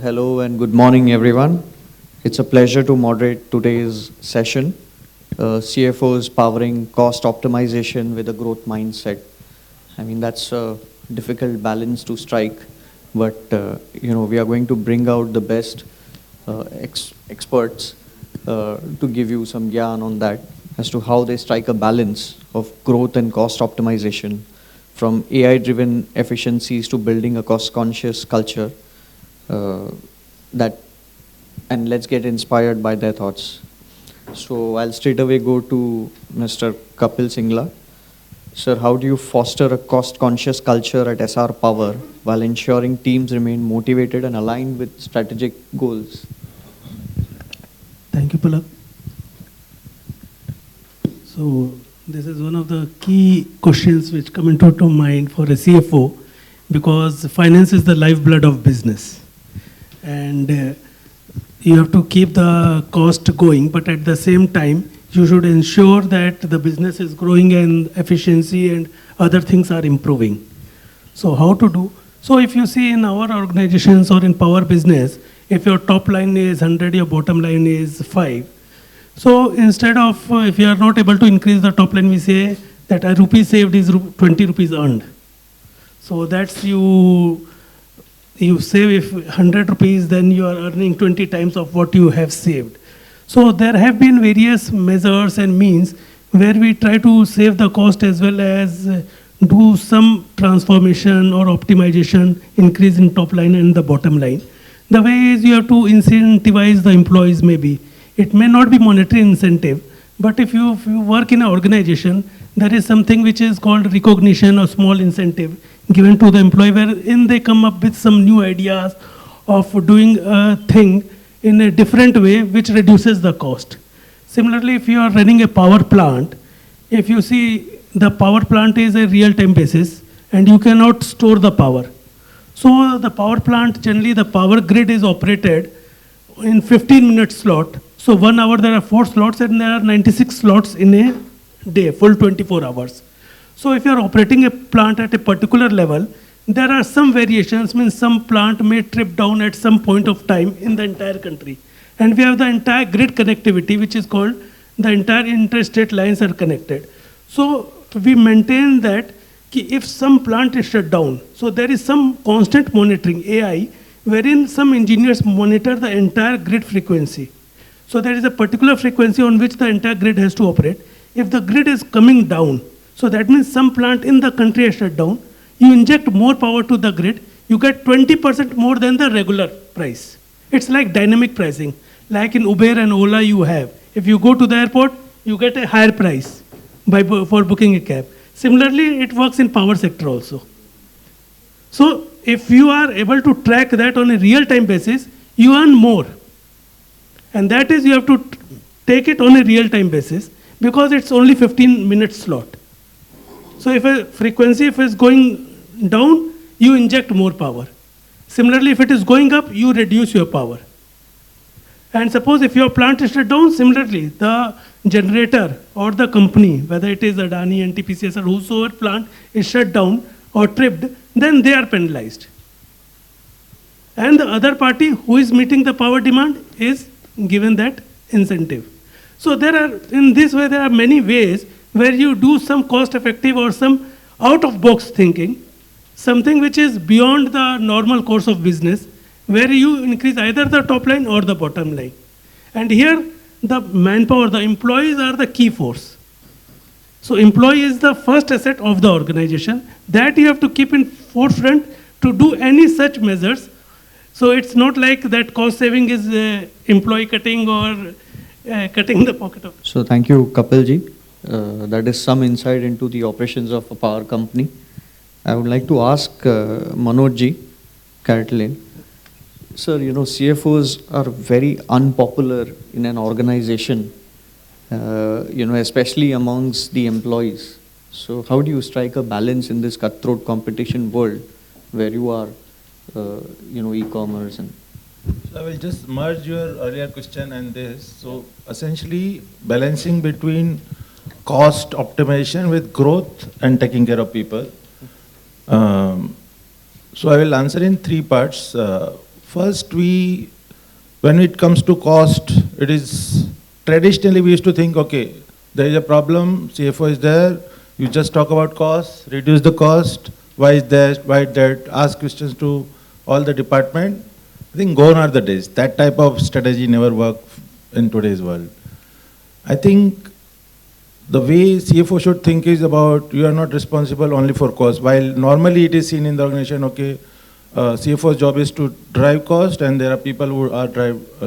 Hello and good morning, everyone. It's a pleasure to moderate today's session. CFOs powering cost optimization with a growth mindset. I mean, that's a difficult balance to strike, but we are going to bring out the best experts to give you some yarn on that as to how they strike a balance of growth and cost optimization, from AI-driven efficiencies to building a cost-conscious culture. And let's get inspired by their thoughts. So I'll straight away go to Mr. Kapil Singla. Sir, how do you foster a cost-conscious culture at Essar Power while ensuring teams remain motivated and aligned with strategic goals? Thank you, Palak. So this is one of the key questions which come into mind for a CFO, because finance is the lifeblood of business. And you have to keep the cost going, but at the same time, you should ensure that the business is growing and efficiency and other things are improving. So how to do? So if you see in our organizations or in power business, if your top line is 100, your bottom line is 5. So instead of, if you are not able to increase the top line, we say that a rupee saved is 20 rupees earned. So that's you save if 100 rupees, then you are earning 20 times of what you have saved. So there have been various measures and means where we try to save the cost as well as do some transformation or optimization, increase in top line and the bottom line. The way is you have to incentivize the employees maybe. It may not be monetary incentive, but if you work in an organization, there is something which is called recognition or small incentive given to the employee, wherein they come up with some new ideas of doing a thing in a different way which reduces the cost. Similarly, if you are running a power plant, if you see the power plant is a real-time basis and you cannot store the power. So the power plant, generally the power grid is operated in 15-minute slot. So 1 hour there are 4 slots and there are 96 slots in a day, full 24 hours. So if you are operating a plant at a particular level, there are some variations, means some plant may trip down at some point of time in the entire country. And we have the entire grid connectivity, which is called the entire interstate lines are connected. So we maintain that if some plant is shut down, so there is some constant monitoring, AI, wherein some engineers monitor the entire grid frequency. So there is a particular frequency on which the entire grid has to operate. If the grid is coming down, so that means some plant in the country is shut down, you inject more power to the grid, you get 20% more than the regular price. It's like dynamic pricing. Like in Uber and Ola you have. If you go to the airport, you get a higher price for booking a cab. Similarly, it works in power sector also. So if you are able to track that on a real-time basis, you earn more. And that is, you have to take it on a real-time basis because it's only 15-minute slot. So if a frequency is going down, you inject more power. Similarly, if it is going up, you reduce your power. And suppose if your plant is shut down, similarly, the generator or the company, whether it is Adani, NTPC, or whosoever plant is shut down or tripped, then they are penalized. And the other party who is meeting the power demand is given that incentive. So in this way, there are many ways where you do some cost-effective or some out-of-box thinking, something which is beyond the normal course of business, where you increase either the top line or the bottom line. And here, the manpower, the employees are the key force. So employee is the first asset of the organization that you have to keep in forefront to do any such measures. So it's not like that cost saving is employee cutting or cutting the pocket of. So thank you, Kapil ji. That is some insight into the operations of a power company. I would like to ask Manoj ji, CaratLane. Sir, CFOs are very unpopular in an organization, especially amongst the employees. So how do you strike a balance in this cutthroat competition world where you are, e-commerce and... So I will just merge your earlier question and this. So essentially balancing between cost optimization with growth and taking care of people. So I will answer in three parts. First, when it comes to cost, it is traditionally we used to think, okay, there is a problem, CFO is there, you just talk about cost, reduce the cost, why is that, ask questions to all the department. I think gone are the days. That type of strategy never worked in today's world. I think the way CFO should think is about you are not responsible only for cost. While normally it is seen in the organization, okay, CFO's job is to drive cost and there are people who are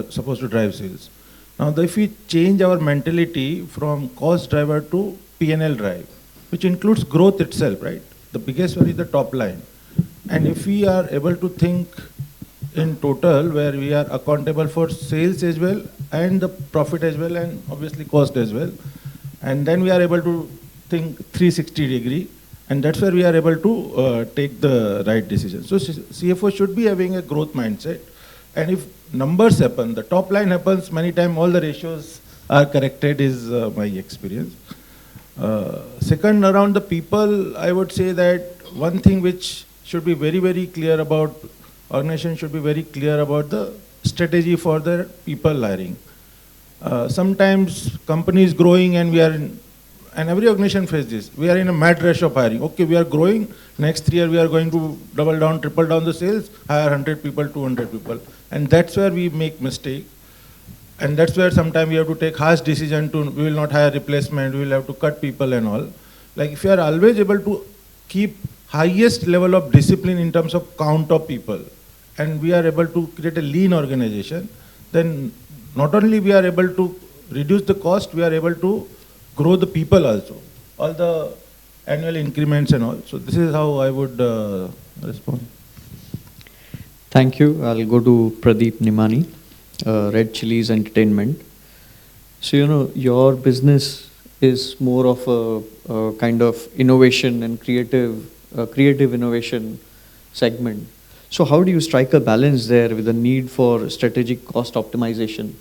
supposed to drive sales. Now, if we change our mentality from cost driver to P&L drive, which includes growth itself, right? The biggest one is the top line. And if we are able to think in total where we are accountable for sales as well and the profit as well and obviously cost as well, and then we are able to think 360 degree, and that's where we are able to take the right decision. So CFO should be having a growth mindset, and if numbers happen, the top line happens, many times all the ratios are corrected is my experience. Second, around the people, I would say that one thing which should be very, very clear about, organization should be very clear about the strategy for their people hiring. Sometimes company is growing and and every organization faces this. We are in a mad rush of hiring. Okay, we are growing. Next 3 years we are going to double down, triple down the sales, hire 100 people, 200 people. And that's where we make mistake. And that's where sometimes we have to take harsh decision we will not hire replacement, we will have to cut people and all. Like if you are always able to keep highest level of discipline in terms of count of people, and we are able to create a lean organization, then not only we are able to reduce the cost, we are able to grow the people also. All the annual increments and all. So this is how I would respond. Thank you. I'll go to Pradeep Nimani, Red Chillies Entertainment. So, your business is more of a kind of innovation and creative innovation segment. So how do you strike a balance there with the need for strategic cost optimization?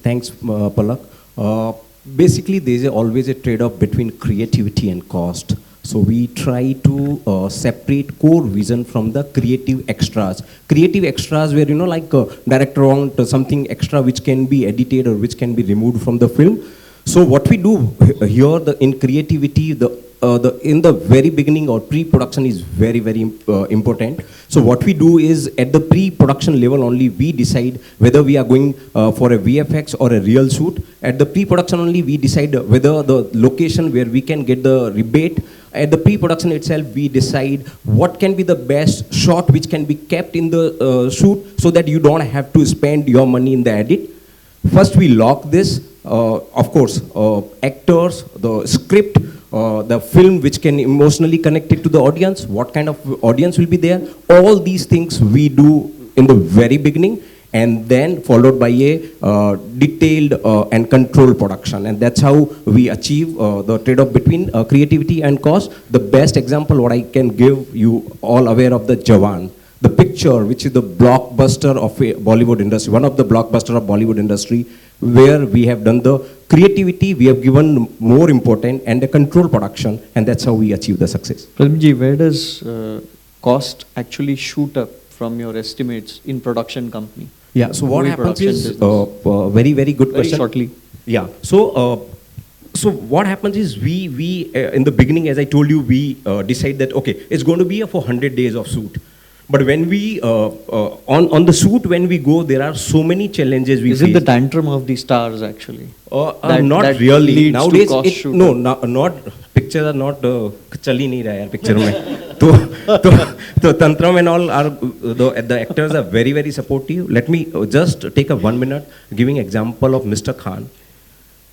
Thanks, Palak. Basically, there is always a trade-off between creativity and cost. So we try to separate core vision from the creative extras. Creative extras where, like director wants something extra which can be edited or which can be removed from the film. So what we do here in creativity, in the very beginning or pre-production is very, very important. So what we do is at the pre-production level only we decide whether we are going for a VFX or a real shoot. At the pre-production only we decide whether the location where we can get the rebate. At the pre-production itself we decide what can be the best shot which can be kept in the shoot so that you don't have to spend your money in the edit. First we lock this. Of course, actors, the script, the film which can emotionally connect it to the audience, what kind of audience will be there, all these things we do in the very beginning and then followed by a detailed and controlled production. And that's how we achieve the trade-off between creativity and cost. The best example what I can give you all aware of the Jawan. The picture which is the blockbuster of a Bollywood industry, one of the blockbuster of Bollywood industry, where we have done the creativity, we have given more important and a control production, and that's how we achieve the success. Pradeep, where does cost actually shoot up from your estimates in production company? Yeah, so what happens is, very, very good very question. Shortly. Yeah, so what happens is we in the beginning, as I told you, we decide that, okay, it's going to be for 100 days of shoot. But when we, on the shoot, when we go, there are so many challenges we face. Is it the tantrum of the stars actually? Not really. Nowadays, not pictures are not chali nahi raha hai picture mein. So tantram and all are the actors are very, very supportive. Let me just take a 1 minute giving example of Mr. Khan.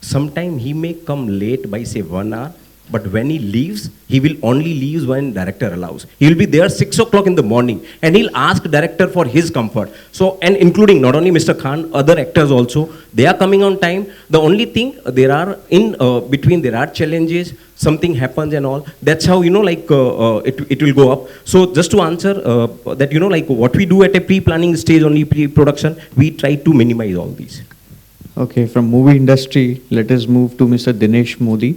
Sometime he may come late by say 1 hour. But when he leaves, he will only leave when director allows. He will be there 6 o'clock in the morning and he'll ask director for his comfort. So, and including not only Mr. Khan, other actors also, they are coming on time. The only thing, there are in between, there are challenges, something happens and all. That's how, it will go up. So just to answer that, like what we do at a pre-planning stage, only pre-production, we try to minimize all these. Okay, from movie industry, let us move to Mr. Dinesh Modi,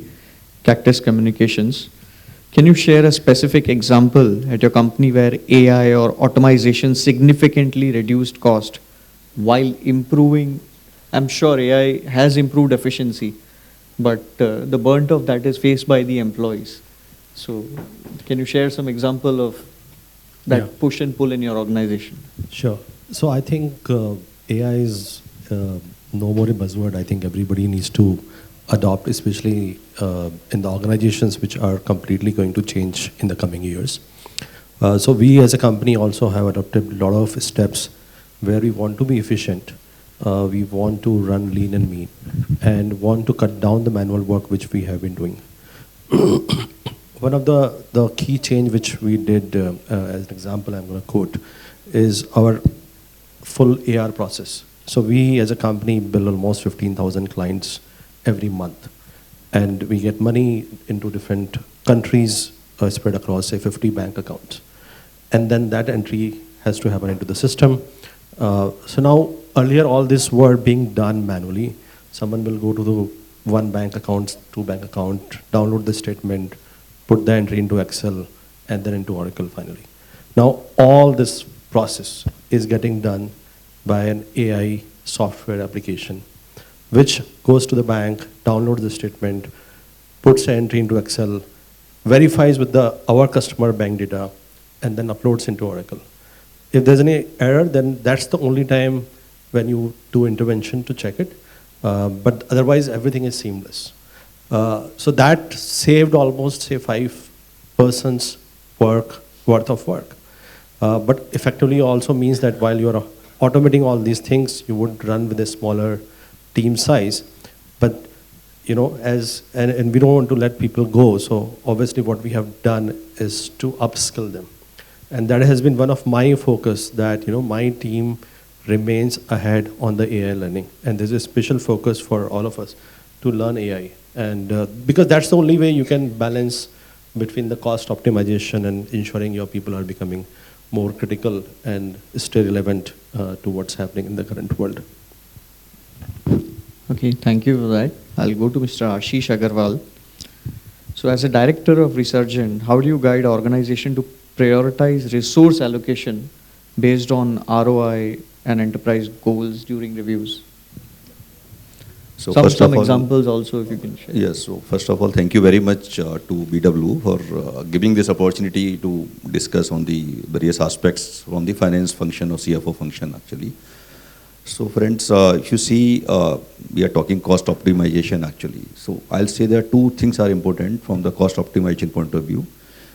Cactus Communications. Can you share a specific example at your company where AI or automation significantly reduced cost while improving? I'm sure AI has improved efficiency, but the burnt of that is faced by the employees. So can you share some example of that push and pull in your organization? Sure. So I think AI is no more a buzzword. I think everybody needs to adopt, especially in the organizations which are completely going to change in the coming years. So we as a company also have adopted a lot of steps where we want to be efficient. We want to run lean and mean and want to cut down the manual work which we have been doing. One of the key change which we did, as an example I'm going to quote, is our full AR process. So we as a company bill almost 15,000 clients every month. And we get money into different countries spread across, say, 50 bank accounts. And then that entry has to happen into the system. So now, earlier all this were being done manually. Someone will go to the one bank account, two bank account, download the statement, put the entry into Excel, and then into Oracle finally. Now, all this process is getting done by an AI software application, which goes to the bank, downloads the statement, puts the entry into Excel, verifies with our customer bank data, and then uploads into Oracle. If there's any error, then that's the only time when you do intervention to check it. But otherwise, everything is seamless. So that saved almost, say, 5 persons' worth of work. But effectively also means that while you're automating all these things, you would run with a smaller team size. But, you know, and we don't want to let people go. So obviously what we have done is to upskill them. And that has been one of my focus, that, you know, my team remains ahead on the AI learning. And there's a special focus for all of us to learn AI. And because that's the only way you can balance between the cost optimization and ensuring your people are becoming more critical and stay relevant to what's happening in the current world. Okay, thank you for that. I'll go to Mr. Ashish Agrawal. So as a director of Resurgent, how do you guide organization to prioritize resource allocation based on ROI and enterprise goals during reviews? So some examples also, if you can share. Yes, so first of all, thank you very much to BW for giving this opportunity to discuss on the various aspects from the finance function or CFO function actually. So friends, if you see, we are talking cost optimization actually. So I'll say there are 2 things are important from the cost optimization point of view,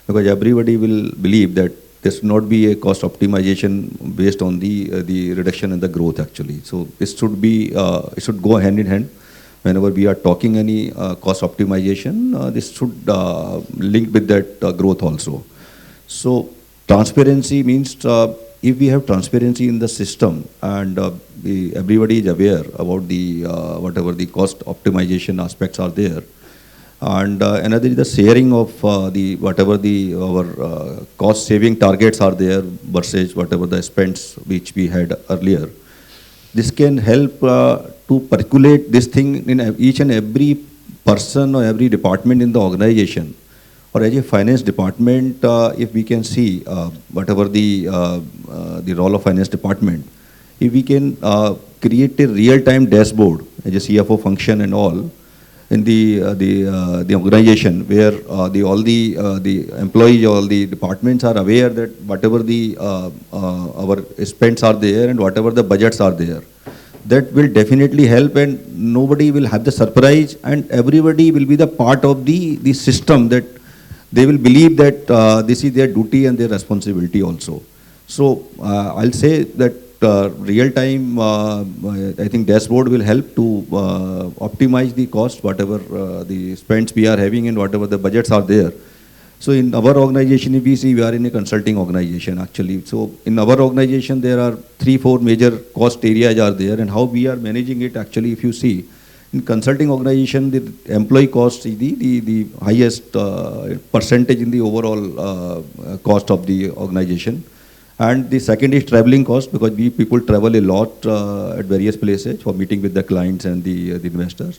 because everybody will believe that there should not be a cost optimization based on the reduction in the growth actually. So this should be, it should go hand in hand. Whenever we are talking any cost optimization, this should link with that growth also. So transparency means if we have transparency in the system and everybody is aware about the whatever the cost optimization aspects are there. And another is the sharing of whatever our cost saving targets are there versus whatever the spends which we had earlier. This can help to percolate this thing in each and every person or every department in the organization. Or as a finance department, if we can see whatever the role of finance department, if we can create a real-time dashboard as a CFO function and all, in the organization where all the employees, all the departments are aware that whatever our spends are there and whatever the budgets are there, that will definitely help, and nobody will have the surprise, and everybody will be the part of the system, that they will believe that this is their duty and their responsibility also. So I'll say that real-time, I think dashboard will help to optimize the cost, whatever the spends we are having and whatever the budgets are there. So in our organization, if we see, we are in a consulting organization actually. So in our organization, there are 3-4 major cost areas are there, and how we are managing it actually, if you see, in consulting organization, the employee cost is the highest percentage in the overall cost of the organization. And the second is traveling cost, because people travel a lot at various places for meeting with the clients and the investors.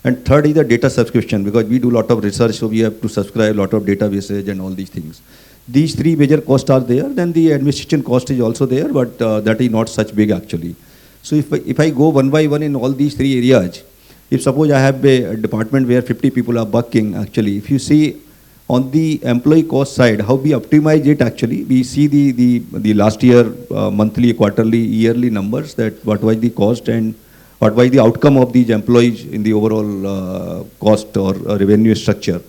And third is the data subscription, because we do a lot of research, so we have to subscribe a lot of databases and all these things. These three major costs are there. Then the administration cost is also there, but that is not such big actually. So if I go one by one in all these three areas, if suppose I have a department where 50 people are working, actually, if you see on the employee cost side, how we optimize it actually, we see the last year monthly, quarterly, yearly numbers, that what was the cost and what was the outcome of these employees in the overall cost or revenue structure.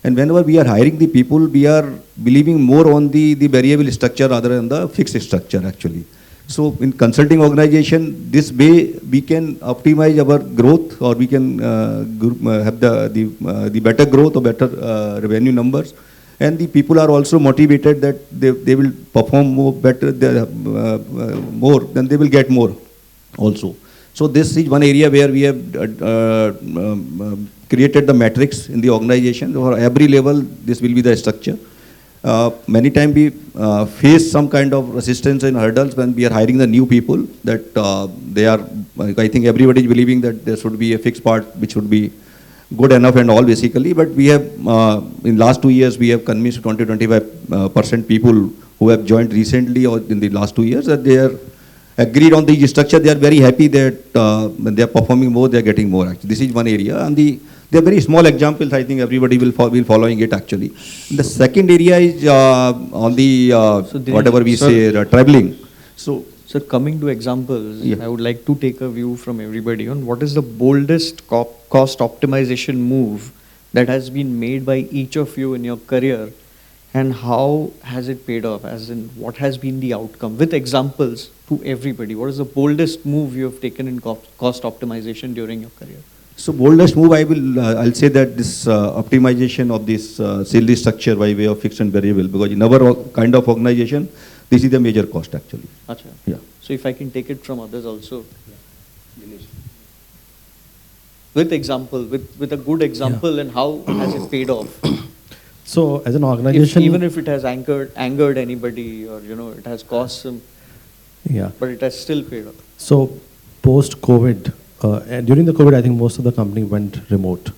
And whenever we are hiring the people, we are believing more on the variable structure rather than the fixed structure actually. So in consulting organization, this way we can optimize our growth, or we can have the better growth or better revenue numbers. And the people are also motivated that they will perform more better, more, then they will get more also. So this is one area where we have created the metrics in the organization. For every level, this will be the structure. Many times we face some kind of resistance and hurdles when we are hiring the new people, that they are, I think everybody is believing that there should be a fixed part which should be good enough and all basically. But we have, in last 2 years, we have convinced 20-25% people who have joined recently or in the last 2 years that they are agreed on the structure. They are very happy that when they are performing more, they are getting more actually. This is one area. And they are very small examples. I think everybody will following it actually. The second area is on the whatever we say traveling. So coming to examples, yeah. I would like to take a view from everybody on what is the boldest cost optimization move that has been made by each of you in your career, and how has it paid off, as in what has been the outcome, with examples to everybody. What is the boldest move you have taken in cost optimization during your career? So boldest move, I'll say that this optimization of this salary structure by way of fixed and variable, because in our kind of organization, this is the major cost actually. Achha. Yeah. So if I can take it from others also. Dinesh. With example, with a good example, yeah. And how has it paid off? So as an organization, even if it has angered anybody, or it has cost some, yeah, but it has still paid off. So post-COVID, and during the COVID, I think most of the company went remote.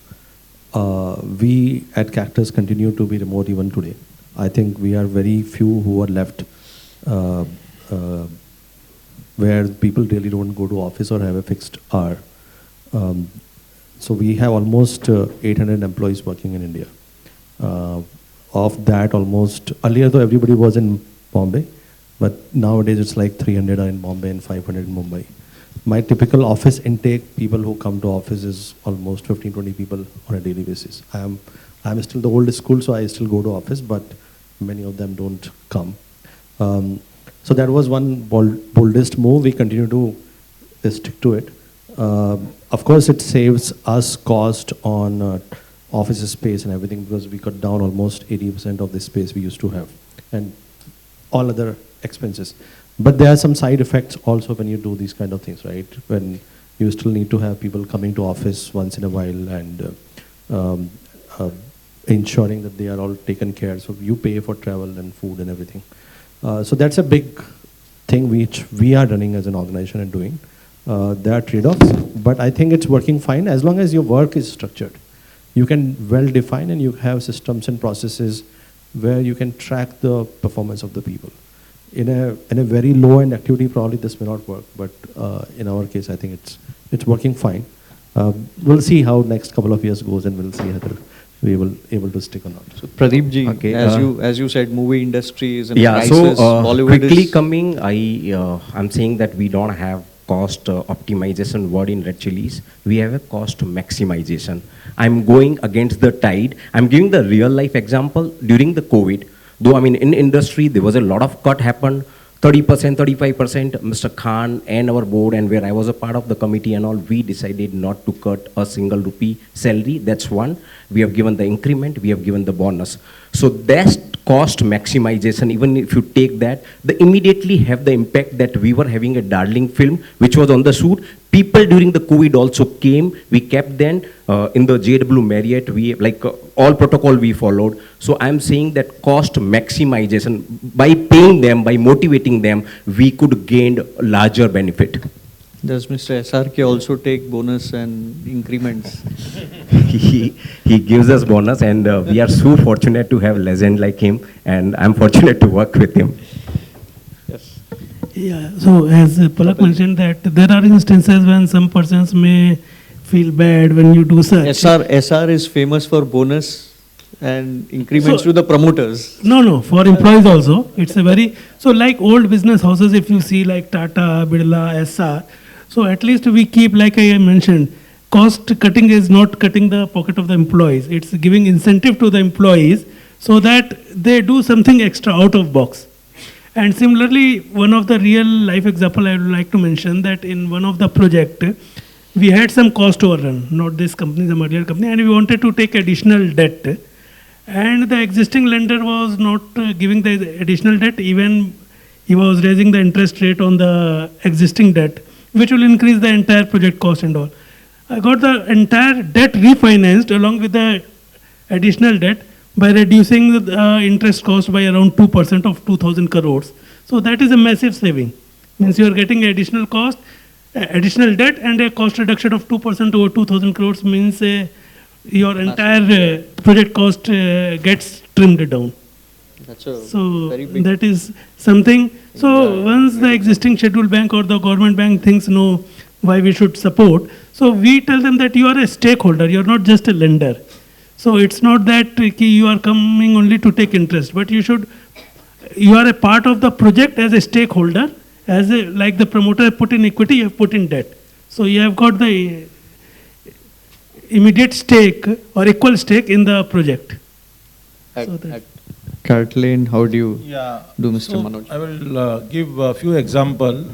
We at Cactus continue to be remote even today. I think we are very few who are left where people really don't go to office or have a fixed hour. So we have almost 800 employees working in India. Of that, almost earlier though everybody was in Bombay, but nowadays it's like 300 are in Bombay and 500 in Mumbai. My typical office intake, people who come to office, is almost 15-20 people on a daily basis. I'm still the old school, so I still go to office, but many of them don't come. So that was one boldest move. We continue to stick to it. Of course, it saves us cost on office space and everything, because we cut down almost 80% of the space we used to have, and all other expenses. But there are some side effects also when you do these kind of things, right? When you still need to have people coming to office once in a while and ensuring that they are all taken care of. So you pay for travel and food and everything. So that's a big thing which we are running as an organization and doing. There are trade-offs, but I think it's working fine as long as your work is structured. You can well define and you have systems and processes where you can track the performance of the people. In a very low end activity, probably this may not work, but in our case, I think it's working fine. We'll see how next couple of years goes, and we'll see whether we will able to stick or not. So Pradeep ji, okay, as you said, movie industry is in a yeah. crisis. So Bollywood quickly is coming, I'm saying that we don't have cost optimization word in Red Chillies. We have a cost maximization. I'm going against the tide. I'm giving the real life example during the COVID. Though, I mean, in industry, there was a lot of cut happened, 30%, 35%, Mr. Khan and our board, and where I was a part of the committee and all, we decided not to cut a single rupee salary. That's one. We have given the increment, we have given the bonus. So that's cost maximization. Even if you take that, they immediately have the impact that we were having a darling film, which was on the shoot. People during the COVID also came. We kept them in the JW Marriott. We all protocol we followed. So I'm saying that cost maximization, by paying them, by motivating them, we could gain larger benefit. Does Mr. SRK also take bonus and increments? He gives us bonus, and we are so fortunate to have legend like him, and I'm fortunate to work with him. Yes. Yeah, so as Palak mentioned that there are instances when some persons may feel bad when you do such. SR is famous for bonus and increments So- to the promoters. No, for employees also. It's a very, so like old business houses, if you see like Tata, Birla, Essar, so at least we keep, like I mentioned, cost cutting is not cutting the pocket of the employees. It's giving incentive to the employees so that they do something extra out of box. And similarly, one of the real life example I would like to mention that in one of the project, we had some cost overrun, not this company, some earlier company, and we wanted to take additional debt. And the existing lender was not giving the additional debt, even he was raising the interest rate on the existing debt, which will increase the entire project cost and all. I got the entire debt refinanced along with the additional debt by reducing the interest cost by around 2% of 2,000 crores. So that is a massive saving. Means you are getting additional cost, additional debt, and a cost reduction of 2% over 2,000 crores means your entire project cost gets trimmed down. That's a So very big. that is something. So once the existing scheduled bank or the government bank thinks no, why we should support. So we tell them that you are a stakeholder. You are not just a lender. So it's not that you are coming only to take interest, but you are a part of the project as a stakeholder. Like the promoter put in equity, you have put in debt. So you have got the immediate stake or equal stake in the project. At So that- CaratLane, how do you Yeah. do, Mr. So Manoj? I will give a few examples.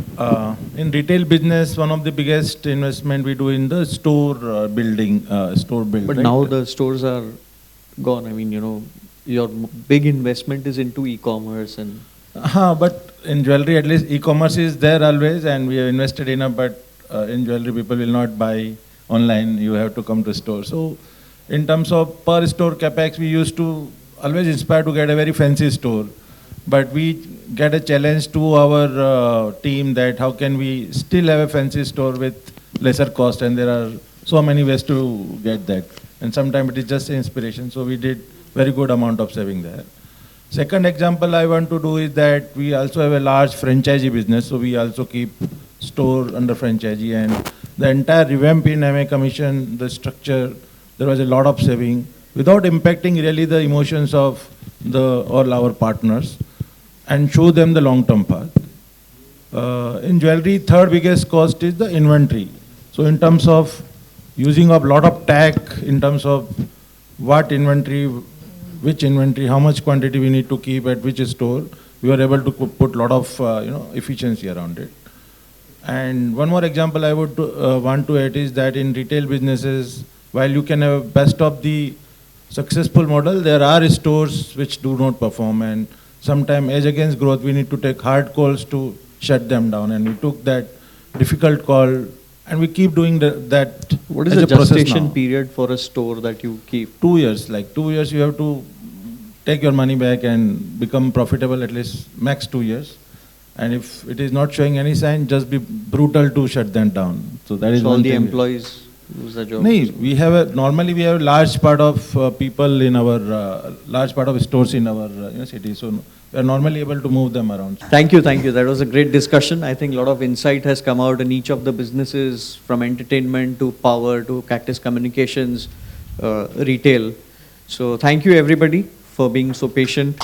In retail business, one of the biggest investment we do in the store building, store build. But right? now the stores are gone. I mean, your big investment is into e-commerce and But in jewelry, at least e-commerce is there always, and we have invested enough. But in jewelry, people will not buy online. You have to come to store. So, in terms of per store capex, we used to always inspire to get a very fancy store. But we get a challenge to our team that how can we still have a fancy store with lesser cost, and there are so many ways to get that. And sometimes it is just inspiration. So we did very good amount of saving there. Second example I want to do is that we also have a large franchisee business, so we also keep store under franchisee, and the entire revamp in MA commission, the structure, there was a lot of saving without impacting really the emotions of all our partners, and show them the long-term path. In jewelry, third biggest cost is the inventory. So in terms of using a lot of tech, in terms of what inventory, which inventory, how much quantity we need to keep at which store, we were able to put a lot of efficiency around it. And one more example I would want to add is that in retail businesses, while you can have best of the successful model, there are stores which do not perform, and sometimes as against growth, we need to take hard calls to shut them down, and we took that difficult call, and we keep doing that. what is as the a process gestation now. period for a store that you keep? 2 years, like 2 years you have to take your money back and become profitable, at least max 2 years. And if it is not showing any sign, just be brutal to shut them down. So that is So all one the thing. employees lose their job. No, normally we have a large part of people in our, large part of stores in our city. So we are normally able to move them around. Thank you. That was a great discussion. I think a lot of insight has come out in each of the businesses, from entertainment to power to Cactus Communications, retail. So thank you everybody for being so patient.